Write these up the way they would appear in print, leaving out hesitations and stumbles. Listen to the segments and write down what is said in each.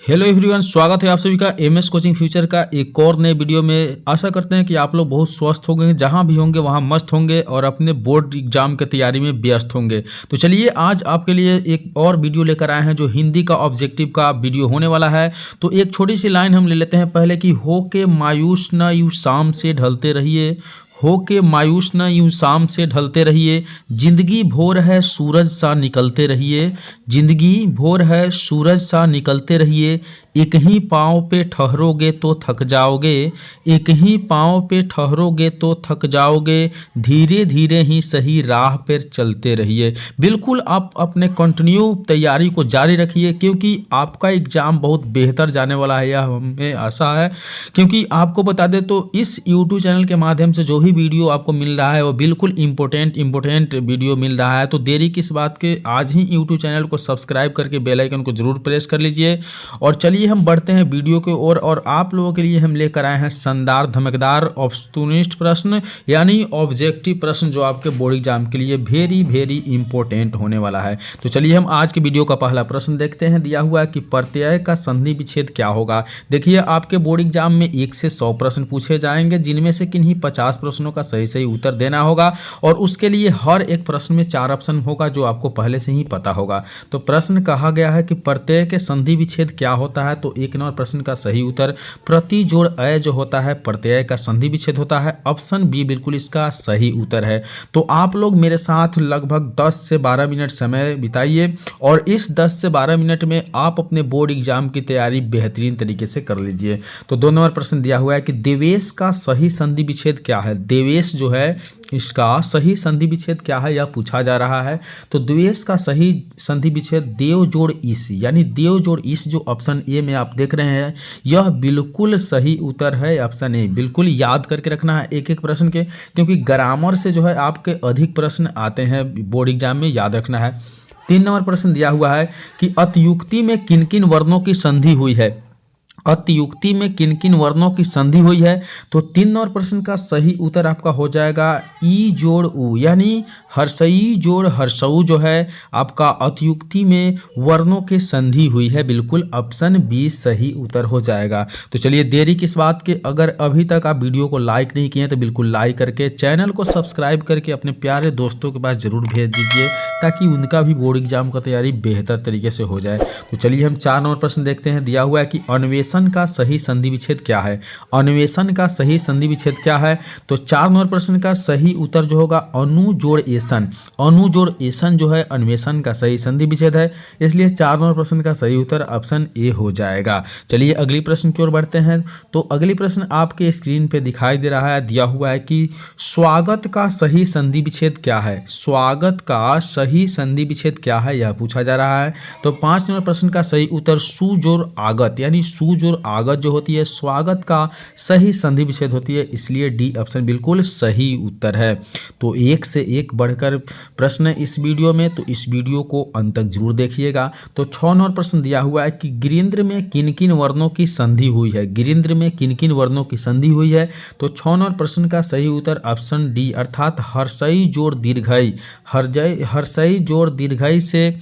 Hello everyone, स्वागत है आप सभी का एमएस कोचिंग फ्यूचर का एक और नए वीडियो में। आशा करते हैं कि आप लोग बहुत स्वस्थ होंगे, जहां भी होंगे वहां मस्त होंगे और अपने बोर्ड एग्जाम की तैयारी में व्यस्त होंगे। तो चलिए आज आपके लिए एक और वीडियो लेकर आए हैं जो हिंदी का ऑब्जेक्टिव का वीडियो होने वाला है। तो एक छोटी सी लाइन हम ले लेते हैं पहले कि हो के मायूस न यूँ शाम से ढलते रहिए, हो के मायूस न यूँ शाम से ढलते रहिए, जिंदगी भोर है सूरज सा निकलते रहिए, जिंदगी भोर है सूरज सा निकलते रहिए, एक ही पाँव पे ठहरोगे तो थक जाओगे, एक ही पाँव पे ठहरोगे तो थक जाओगे, धीरे धीरे ही सही राह पर चलते रहिए। बिल्कुल आप अपने कंटिन्यू तैयारी को जारी रखिए क्योंकि आपका एग्ज़ाम बहुत बेहतर जाने वाला है, यह हमें आशा है। क्योंकि आपको बता दें तो इस यूट्यूब चैनल के माध्यम से जो भी वीडियो आपको मिल रहा है वो बिल्कुल इम्पोर्टेंट वीडियो मिल रहा है। तो देरी किस बात के, आज ही यूट्यूब चैनल को सब्सक्राइब करके बेल आइकन को जरूर प्रेस कर लीजिए। और चलिए हम बढ़ते हैं वीडियो की ओर और आप लोगों के लिए हम लेकर आए हैं शानदार धमकदार ऑब्स्टूनिस्ट प्रश्न यानी ऑब्जेक्टिव प्रश्न जो आपके बोर्ड एग्जाम के लिए वेरी इंपॉर्टेंट होने वाला है। तो चलिए हम आज की वीडियो का पहला प्रश्न देखते हैं। दिया हुआ है कि प्रत्यय का संधि विच्छेद क्या होगा। देखिए आपके बोर्ड एग्जाम में 1 से 100 प्रश्न पूछे जाएंगे, जिनमें से किन्हीं 50 प्रश्नों का सही उत्तर देना होगा और उसके लिए हर एक प्रश्न में 4 ऑप्शन होगा जो आपको पहले से ही पता होगा। तो प्रश्न कहा गया है कि प्रत्यय के संधि विच्छेद क्या होता है। तो 1 नंबर प्रश्न का सही उत्तर प्रति जोड़ अय जो होता है प्रत्यय का संधि विच्छेद होता है। ऑप्शन बी बिल्कुल इसका सही उत्तर है। तो आप लोग मेरे साथ लगभग 10 से 12 मिनट समय बिताइए और इस 10 से 12 मिनट में आप अपने बोर्ड एग्जाम की तैयारी बेहतरीन तरीके से कर लीजिए। तो 2 नंबर प्रश्न दिया हुआ है कि देवेश का सही संधि विच्छेद क्या है। देवेश जो है इसका सही संधि विच्छेद क्या है यह पूछा जा रहा है। तो द्वेष का सही संधि विच्छेद देव जोड़ ईश यानी देव जोड़ ईश जो ऑप्शन ए में आप देख रहे हैं यह बिल्कुल सही उत्तर है। ऑप्शन ए बिल्कुल याद करके रखना है एक एक प्रश्न के, क्योंकि ग्रामर से जो है आपके अधिक प्रश्न आते हैं बोर्ड एग्जाम में, याद रखना है। 3 नंबर प्रश्न दिया हुआ है कि अतयुक्ति में किन किन वर्णों की संधि हुई है। अतयुक्ति में किन किन वर्णों की संधि हुई है। तो 3 नंबर प्रश्न का सही उत्तर आपका हो जाएगा ई जोड़ उ यानी हर्षई जोड़ हर्षऊ जो है आपका अतयुक्ति में वर्णों के संधि हुई है। बिल्कुल ऑप्शन बी सही उत्तर हो जाएगा। तो चलिए देरी किस बात के, अगर अभी तक आप वीडियो को लाइक नहीं किए तो बिल्कुल लाइक करके चैनल को सब्सक्राइब करके अपने प्यारे दोस्तों के पास जरूर भेज दीजिए ताकि उनका भी बोर्ड एग्जाम का तैयारी बेहतर तरीके से हो जाए। तो चलिए हम 4 नंबर प्रश्न देखते हैं। दिया हुआ है कि अन्वेषण का सही संधि विच्छेद क्या है। अन्वेषण का सही संधि विच्छेद क्या है। तो 4 नंबर प्रश्न का सही उत्तर जो होगा अनु जोड़ एसन। अनु जोड़ एसन जो है अन्वेषण का सही संधि विच्छेद है, इसलिए 4 नंबर प्रश्न का सही उत्तर ऑप्शन ए हो जाएगा। चलिए अगली प्रश्न की ओर बढ़ते हैं। तो अगली प्रश्न आपके स्क्रीन पे दिखाई दे रहा है। दिया हुआ है कि स्वागत का सही संधि विच्छेद क्या है। स्वागत का सही संधि विच्छेद क्या है यह पूछा जा रहा है। तो 5 नंबर प्रश्न का सही उत्तर सुजोड़ आगत यानी सुजोड़ आगत जो होती है स्वागत का सही संधि विच्छेद होती है, इसलिए डी ऑप्शन बिल्कुल सही उत्तर है। तो एक से एक बढ़कर प्रश्न इस वीडियो में, तो इस वीडियो को अंत तक जरूर देखिएगा। तो 6 नंबर प्रश्न दिया हुआ है कि गिरिंद्र में किन किन वर्णों की संधि हुई है। गिरिंद्र में किन किन वर्णों की संधि हुई है। तो 6 नंबर प्रश्न का सही उत्तर ऑप्शन डी अर्थात हर्षई जोड़ दीर्घई, हर्षई जोड़ दीर्घई से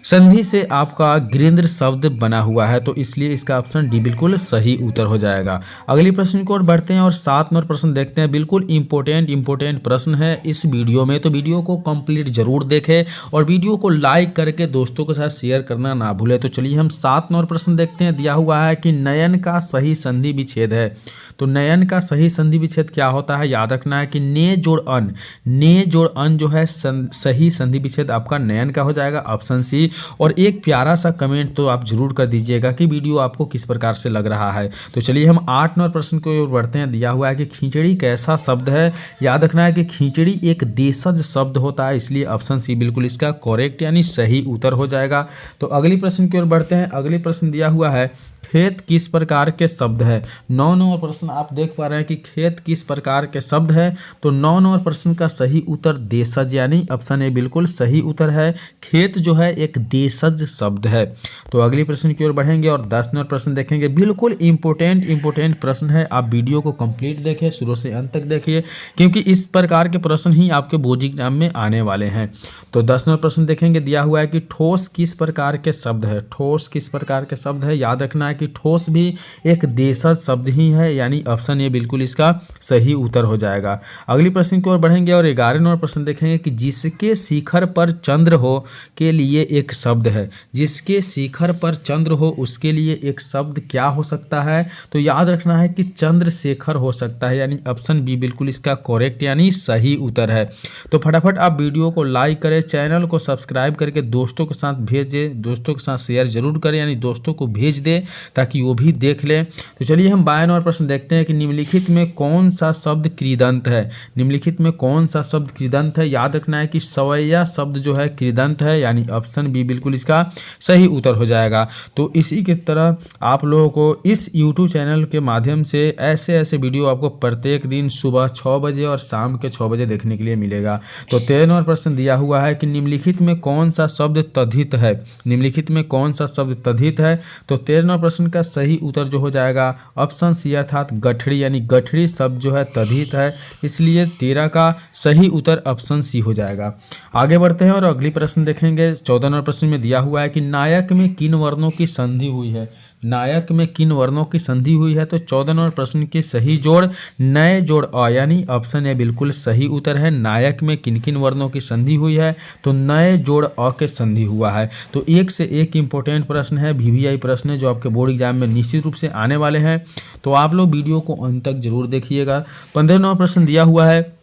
संधि से आपका गिरिंद्र शब्द बना हुआ है, तो इसलिए इसका ऑप्शन डी बिल्कुल सही उत्तर हो जाएगा। अगली प्रश्न की ओर बढ़ते हैं और 7 नंबर प्रश्न देखते हैं। बिल्कुल इंपॉर्टेंट प्रश्न है इस वीडियो में, तो वीडियो को कंप्लीट जरूर देखें और वीडियो को लाइक करके दोस्तों के साथ शेयर करना ना भूलें। तो चलिए हम 7 नंबर प्रश्न देखते हैं। दिया हुआ है कि नयन का सही संधि विच्छेद है। तो नयन का सही संधि विच्छेद क्या होता है, याद रखना है कि ने जोड़ अन, ने जोड़ अन जो है सही संधि विच्छेद आपका नयन का हो जाएगा, ऑप्शन सी। और एक प्यारा सा कमेंट तो आप जरूर कर दीजिएगा कि वीडियो आपको किस प्रकार से लग रहा है। तो चलिए हम 8 नंबर प्रश्न की ओर बढ़ते हैं। दिया हुआ है कि खिचड़ी कैसा शब्द है। याद रखना है कि खिचड़ी एक देशज शब्द होता है, इसलिए ऑप्शन सी बिल्कुल इसका करेक्ट यानी सही उत्तर हो जाएगा। तो अगली प्रश्न की ओर बढ़ते हैं। अगली प्रश्न दिया हुआ है खेत किस प्रकार के शब्द है। 9 नंबर प्रश्न आप देख पा रहे हैं कि खेत किस प्रकार के शब्द है। तो 9 नंबर प्रश्न का सही उत्तर देशज यानी ऑप्शन ए बिल्कुल सही उत्तर है। खेत जो है एक देशज शब्द है। तो अगली प्रश्न की ओर बढ़ेंगे और 10 नंबर प्रश्न देखेंगे। देखेंगे। बिल्कुल इंपॉर्टेंट प्रश्न है, आप वीडियो को कंप्लीट देखें, शुरू से अंत तक देखिए, क्योंकि इस प्रकार के प्रश्न ही आपके बोर्ड एग्जाम में आने वाले हैं। तो 10 नंबर प्रश्न देखेंगे, दिया हुआ है कि ठोस किस प्रकार के शब्द है। ठोस किस प्रकार के शब्द है, याद रखना है कि ठोस भी एक देशज शब्द ही है, यानी ऑप्शन ए बिल्कुल इसका सही उत्तर हो जाएगा। अगली प्रश्न की ओर बढ़ेंगे और 11 नंबर प्रश्न देखेंगे कि जिसके शिखर पर चंद्र हो के लिए एक शब्द है। जिसके शिखर पर चंद्र हो उसके लिए एक शब्द क्या हो सकता है, तो याद रखना है कि चंद्रशेखर हो सकता है, यानी ऑप्शन बी बिल्कुल इसका करेक्ट यानी सही उत्तर है। तो फटाफट आप वीडियो को लाइक करें, चैनल को सब्सक्राइब करके दोस्तों के साथ भेजें, दोस्तों के साथ शेयर जरूर करें, यानी दोस्तों को भेज दें ताकि वो भी देख लें। तो चलिए हम 22 नंबर प्रश्न देखते हैं कि निम्नलिखित में कौन सा शब्द कृदंत है। निम्नलिखित में कौन सा शब्द कृदंत है, याद रखना है कि सवैया शब्द जो है कृदंत है, यानी ऑप्शन बी बिल्कुल इसका सही उत्तर हो जाएगा। तो इसी की तरह आप लोगों को इस YouTube चैनल के माध्यम से ऐसे वीडियो आपको प्रत्येक दिन सुबह 6 बजे और शाम के 6 बजे देखने के लिए मिलेगा। तो 13 नंबर प्रश्न दिया हुआ है कि निम्नलिखित में कौन सा शब्द तद्धित है। निम्नलिखित में कौन सा शब्द तद्धित है, तो 13 नंबर प्रश्न का सही उत्तर जो हो जाएगा ऑप्शन सी अर्थात गठड़ी, यानी गठड़ी शब्द जो है तद्धित है, इसलिए 13 का सही उत्तर ऑप्शन सी हो जाएगा। आगे बढ़ते हैं और अगली प्रश्न देखेंगे। 14 नंबर प्रश्न में दिया हुआ है कि नायक में किन वर्णों की संधि हुई है। नायक में किन वर्णों की संधि हुई है, तो 14 नंबर प्रश्न के सही जोड़ नए जोड़ अ, यानी ऑप्शन ए बिल्कुल सही उत्तर है। नायक में किन किन वर्णों की संधि हुई है, तो नए जोड़ अ के संधि हुआ है। तो एक से एक इंपॉर्टेंट प्रश्न है, VVI प्रश्न है जो आपके बोर्ड एग्जाम में निश्चित रूप से आने वाले हैं। तो आप लोग वीडियो को अंत तक जरूर देखिएगा। 15 नंबर प्रश्न दिया हुआ है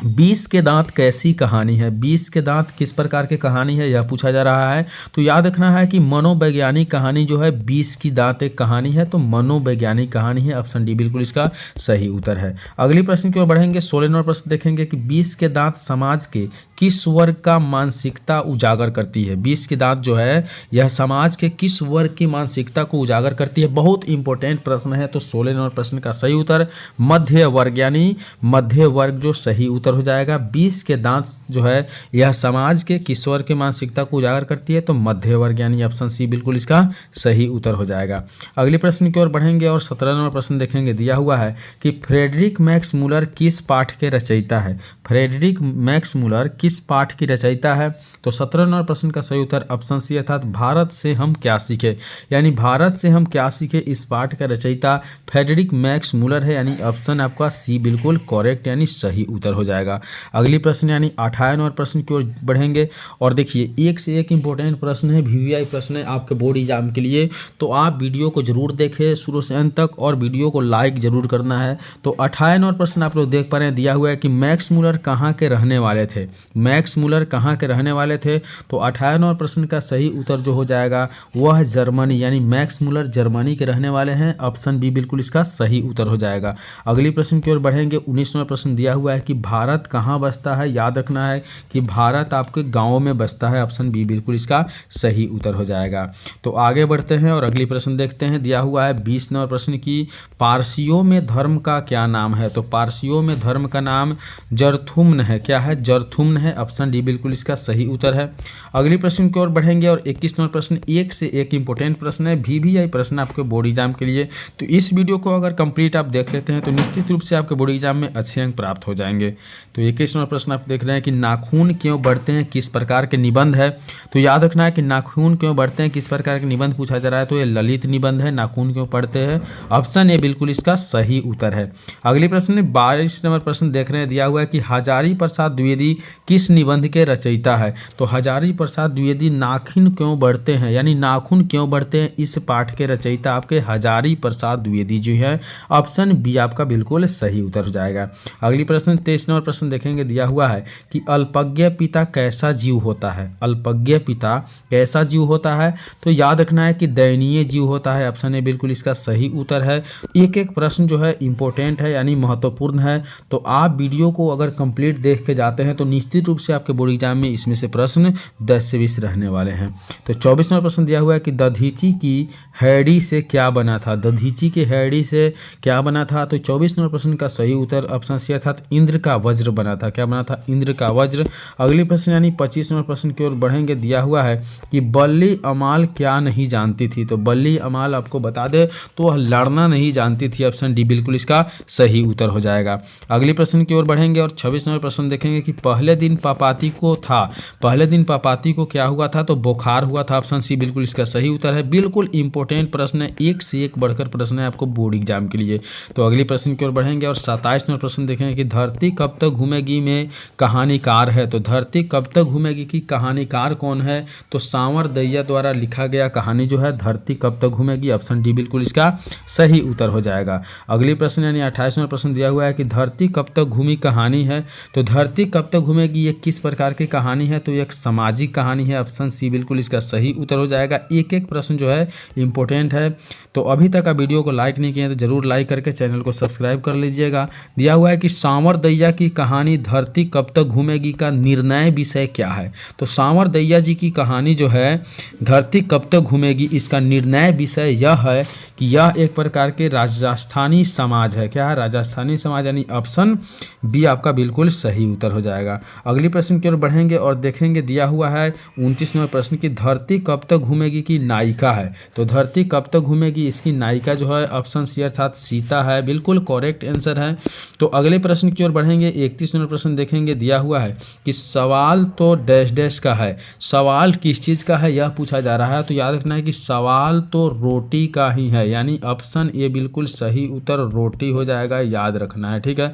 20 के दांत कैसी कहानी है। 20 के दांत किस प्रकार की कहानी है, यह पूछा जा रहा है। तो याद रखना है कि मनोवैज्ञानिक कहानी जो है 20 की दांत एक कहानी है, तो मनोवैज्ञानिक कहानी है, ऑप्शन डी बिल्कुल इसका सही उत्तर है। अगली प्रश्न की ओर बढ़ेंगे। 16 नंबर प्रश्न देखेंगे कि 20 के दांत समाज के किस वर्ग का मानसिकता उजागर करती है। 20 की दांत जो है यह समाज के किस वर्ग की मानसिकता को उजागर करती है, बहुत इंपॉर्टेंट प्रश्न है। तो 16 नंबर प्रश्न का सही उत्तर मध्य वर्ग, यानी मध्य वर्ग जो सही उत्तर हो जाएगा। 20 के दांत जो है यह समाज के किस वर्ग की मानसिकता को उजागर करती है, तो मध्य वर्ग, यानी ऑप्शन सी बिल्कुल इसका सही उत्तर हो जाएगा। अगले प्रश्न की ओर बढ़ेंगे और 17 नंबर प्रश्न देखेंगे। दिया हुआ है कि फ्रेडरिक मैक्स मूलर किस पाठ के रचयिता है। फ्रेडरिक मैक्स मूलर किस पाठ की रचयिता है, तो 17 नंबर प्रश्न का सही उत्तर ऑप्शन सी अर्थात भारत से हम क्या सीखे, यानी भारत से हम क्या सीखे, इस पाठ का रचयिता फ्रेडरिक मैक्स मूलर है, यानी ऑप्शन आपका सी बिल्कुल करेक्ट यानी सही उत्तर हो जाएगा। अगली प्रश्न यानी 28 नंबर प्रश्न की ओर बढ़ेंगे और देखिए एक से एक इंपॉर्टेंट प्रश्न है, VVI प्रश्न है आपके बोर्ड एग्जाम के लिए। तो आप वीडियो को जरूर देखें शुरू से अंत तक और वीडियो को लाइक जरूर करना है। तो 28 नंबर प्रश्न आप लोग देख पा रहे हैं, दिया हुआ है कि मैक्स मूलर कहाँ के रहने वाले थे। मैक्स मूलर कहाँ के रहने वाले थे, तो 28 नंबर प्रश्न का सही उत्तर जो हो जाएगा वह जर्मनी, यानी मैक्स मूलर जर्मनी के रहने वाले हैं, ऑप्शन बी बिल्कुल इसका सही उत्तर हो जाएगा। अगली प्रश्न की ओर बढ़ेंगे। 19 नंबर प्रश्न दिया हुआ है कि भारत कहाँ बसता है। याद रखना है कि भारत आपके गाँव में बसता है, ऑप्शन बी बिल्कुल इसका सही उत्तर हो जाएगा। तो आगे बढ़ते हैं और अगली प्रश्न देखते हैं। दिया हुआ है 20 नंबर प्रश्न की पारसियों में धर्म का क्या नाम है, तो पारसियों में धर्म का नाम जरथुम्न है। क्या है, जरथुम्न है, ऑप्शन डी बिल्कुल इसका सही उत्तर है। अगली प्रश्न की ओर बढ़ेंगे और 21 नंबर प्रश्न एक से एक इंपॉर्टेंट प्रश्न है, VVI प्रश्न आपके बोर्ड एग्जाम के लिए। तो इस वीडियो को अगर कंप्लीट आप देख लेते हैं तो निश्चित रूप से आपके बोर्ड एग्जाम में अच्छे अंक प्राप्त हो जाएंगे। तो 21 नंबर प्रश्न आप देख रहे हैं कि नाखून क्यों बढ़ते हैं, किस प्रकार के निबंध है। तो याद रखना है कि नाखून क्यों बढ़ते हैं, किस प्रकार के निबंध पूछा जा रहा है, तो ये ललित निबंध है। नाखून क्यों बढ़ते हैं, ऑप्शन ए बिल्कुल इसका सही उत्तर है। अगली प्रश्न 22 नंबर प्रश्न देख रहे हैं। दिया हुआ है कि हजारी प्रसाद द्विवेदी किस निबंध के रचयिता है। तो हजारी प्रसाद द्विवेदी नाखून क्यों बढ़ते हैं, यानी नाखून क्यों बढ़ते हैं, इस पाठ के रचयिता आपके हजारी प्रसाद द्विवेदी जो है, ऑप्शन बी आपका बिल्कुल सही उत्तर हो जाएगा। अगली प्रश्न 23 नंबर प्रश्न देखेंगे। दिया हुआ है कि अल्पज्ञ पिता कैसा जीव होता है। अल्पज्ञ पिता कैसा जीव होता है, तो याद रखना है कि दयनीय जीव होता है, ऑप्शन ए बिल्कुल इसका सही उत्तर है। एक एक प्रश्न जो है इंपॉर्टेंट है यानी महत्वपूर्ण है। तो आप वीडियो को अगर कंप्लीट देख के जाते हैं तो निश्चित रूप से आपके बोर्ड एग्जाम में इसमें से प्रश्न 10 से 20 रहने वाले हैं। तो 24 नंबर प्रश्न दिया हुआ है कि दधीची की हैडी से क्या बना था। दधीची की हैडी से क्या बना था, तो 24 नंबर प्रश्न का सही उत्तर ऑप्शन सी अर्थात इंद्र का वज्र वज्र बना था। क्या बना था? इंद्र का वज्र। अगली प्रश्न यानी 25 नंबर प्रश्न की ओर बढ़ेंगे। दिया हुआ है कि बल्ली अमाल क्या नहीं जानती थी। तो बल्ली अमाल आपको बता दे तो वह लड़ना नहीं जानती थी। ऑप्शन डी बिल्कुल इसका सही उत्तर हो जाएगा। अगली प्रश्न की ओर बढ़ेंगे और 26 नंबर प्रश्न देखेंगे कि पहले दिन पापाती को था, पहले दिन पापाती को क्या हुआ था? तो बुखार हुआ था। ऑप्शन सी बिल्कुल इसका सही उत्तर है। बिल्कुल इंपॉर्टेंट प्रश्न है, एक से एक बढ़कर प्रश्न है आपको बोर्ड एग्जाम के लिए। तो अगली प्रश्न की ओर बढ़ेंगे और 27 नंबर प्रश्न देखेंगे कि धरती कब तक घूमेगी में कहानीकार है। तो धरती कब तक घूमेगी की कहानीकार कौन है? तो सांवर दैया द्वारा लिखा गया कहानी जो है धरती कब तक घूमेगी। ऑप्शन डी बिल्कुल इसका सही उत्तर हो जाएगा। अगली प्रश्न यानी 28 नंबर प्रश्न दिया हुआ है कि धरती कब तक घूमी कहानी है। तो धरती कब तक घूमेगी ये किस प्रकार की कहानी है? तो ये एक सामाजिक कहानी है। ऑप्शन सी बिल्कुल इसका सही उत्तर हो जाएगा। एक एक प्रश्न जो है इंपॉर्टेंट है। तो अभी तक आप वीडियो को लाइक नहीं किए तो जरूर लाइक करके चैनल को सब्सक्राइब कर लीजिएगा। दिया हुआ है कि सांवर दैया की कहानी धरती कब तक घूमेगी का निर्णय विषय क्या है। तो सांवर दैया जी की कहानी जो है धरती कब तक घूमेगी इसका निर्णय विषय यह है कि यह एक प्रकार के राजस्थानी समाज है। क्या है? राजस्थानी समाज, यानी ऑप्शन बी आपका बिल्कुल सही उत्तर हो जाएगा। अगली प्रश्न की ओर बढ़ेंगे और देखेंगे। दिया हुआ है 29 नंबर प्रश्न की धरती कब तक घूमेगी की नायिका है। तो धरती कब तक घूमेगी इसकी नायिका जो है ऑप्शन सी अर्थात सीता है। बिल्कुल करेक्ट आंसर है। तो अगले प्रश्न की ओर बढ़ेंगे। 31 नंबर प्रश्न देखेंगे। दिया हुआ है कि सवाल तो डैश डैश का है, सवाल किस चीज़ का है यह पूछा जा रहा है। तो याद रखना है कि सवाल तो रोटी का ही है, यानी ऑप्शन ए बिल्कुल सही उत्तर रोटी हो जाएगा। याद रखना है, ठीक है।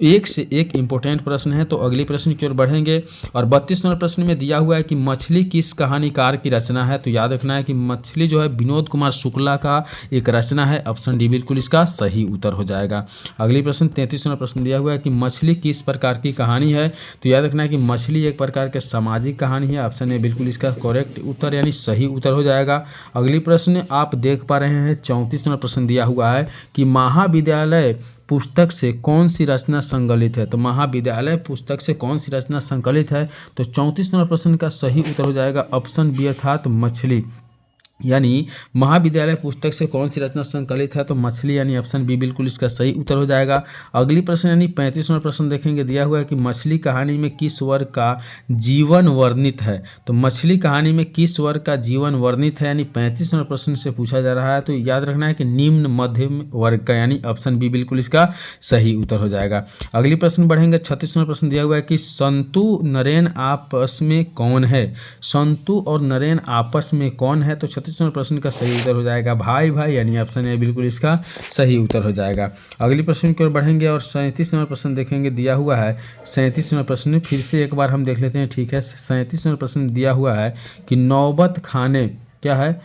एक से एक इंपॉर्टेंट प्रश्न है। तो अगले प्रश्न की ओर बढ़ेंगे और 32 नंबर प्रश्न में दिया हुआ है कि मछली किस कहानीकार की रचना है। तो याद रखना है कि मछली जो है विनोद कुमार शुक्ला का एक रचना है। ऑप्शन डी बिल्कुल इसका सही उत्तर हो जाएगा। अगली प्रश्न 33 नंबर प्रश्न दिया हुआ है कि मछली किस प्रकार की कहानी है। तो याद रखना है कि मछली एक प्रकार के सामाजिक कहानी है। ऑप्शन ए बिल्कुल इसका करेक्ट उत्तर यानी सही उत्तर हो जाएगा। अगली प्रश्न आप देख पा रहे हैं 34 नंबर प्रश्न दिया हुआ है कि महाविद्यालय पुस्तक से कौन सी रचना संकलित है। तो महाविद्यालय पुस्तक से कौन सी रचना संकलित है। तो 34 नंबर प्रश्न का सही उत्तर हो जाएगा ऑप्शन बी अर्थात मछली, यानी महाविद्यालय पुस्तक से कौन सी रचना संकलित है। तो मछली, यानी ऑप्शन बी बिल्कुल इसका सही उत्तर हो जाएगा। अगली प्रश्न यानी 35 नंबर प्रश्न देखेंगे। दिया हुआ है कि मछली कहानी में किस वर्ग का जीवन वर्णित है। तो मछली कहानी में किस वर्ग का जीवन वर्णित है, यानी 35 नंबर प्रश्न से पूछा जा रहा है। तो याद रखना है कि निम्न मध्यम वर्ग का, यानी ऑप्शन बी बिल्कुल इसका सही उत्तर हो जाएगा। अगली प्रश्न बढ़ेंगे। 36 नंबर प्रश्न दिया हुआ है कि संतु नरेन आपस में कौन है। संतु और नरेन आपस में कौन है। तो 36 नंबर प्रश्न का सही उत्तर हो जाएगा भाई भाई, यानी ऑप्शन ए बिल्कुल इसका सही उत्तर हो जाएगा। अगली प्रश्न की ओर बढ़ेंगे और 37 नंबर प्रश्न देखेंगे। दिया हुआ है 37 नंबर प्रश्न फिर से एक बार हम देख लेते हैं, ठीक है। 37 नंबर प्रश्न दिया हुआ है कि नौबत खाने, क्या है?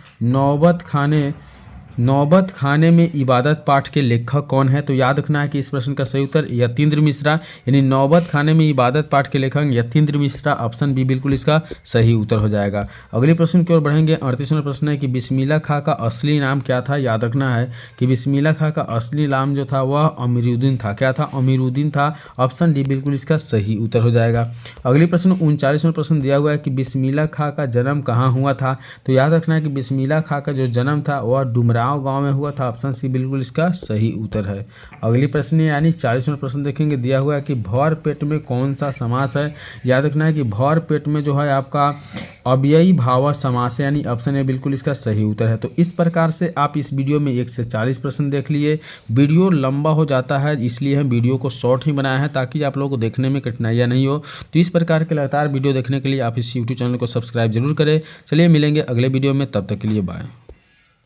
नौबत खाने में इबादत पाठ के लेखक कौन है। तो याद रखना है कि इस प्रश्न का सही उत्तर यतीन्द्र मिश्रा, यानी नौबत खाने में इबादत पाठ के लेखक यतीन्द्र मिश्रा। ऑप्शन बी बिल्कुल इसका सही उत्तर हो जाएगा। अगले प्रश्न की ओर बढ़ेंगे। 38 नंबर प्रश्न है कि बिस्मिल्लाह खां का असली नाम क्या था। याद रखना है कि बिस्मिल्लाह खां का असली नाम जो था वह अमीरुद्दीन था। क्या था? अमीरुद्दीन था। ऑप्शन डी बिल्कुल इसका सही उत्तर हो जाएगा। अगली प्रश्न 39 नंबर प्रश्न दिया हुआ है कि बिस्मिल्लाह खां का जन्म कहाँ हुआ था। तो याद रखना है कि बिस्मिल्लाह खां का जो जन्म था वह डुमराव गांव में हुआ था। ऑप्शन सी बिल्कुल इसका सही उत्तर है। अगली प्रश्न यानी 40 नंबर प्रश्न देखेंगे। दिया हुआ है कि भौर पेट में कौन सा समास है। याद रखना है कि भौर पेट में जो है आपका अव्ययी भाव समास है, यानी ऑप्शन ए बिल्कुल इसका सही उत्तर है। तो इस प्रकार से आप इस वीडियो में 1 से 40 प्रश्न देख लिए। वीडियो लंबा हो जाता है इसलिए हम वीडियो को शॉर्ट ही बनाया है ताकि आप लोगों को देखने में कठिनाइयाँ नहीं हो। तो इस प्रकार के लगातार वीडियो देखने के लिए आप इस यूट्यूब चैनल को सब्सक्राइब जरूर करें। चलिए मिलेंगे अगले वीडियो में, तब तक के लिए बाय।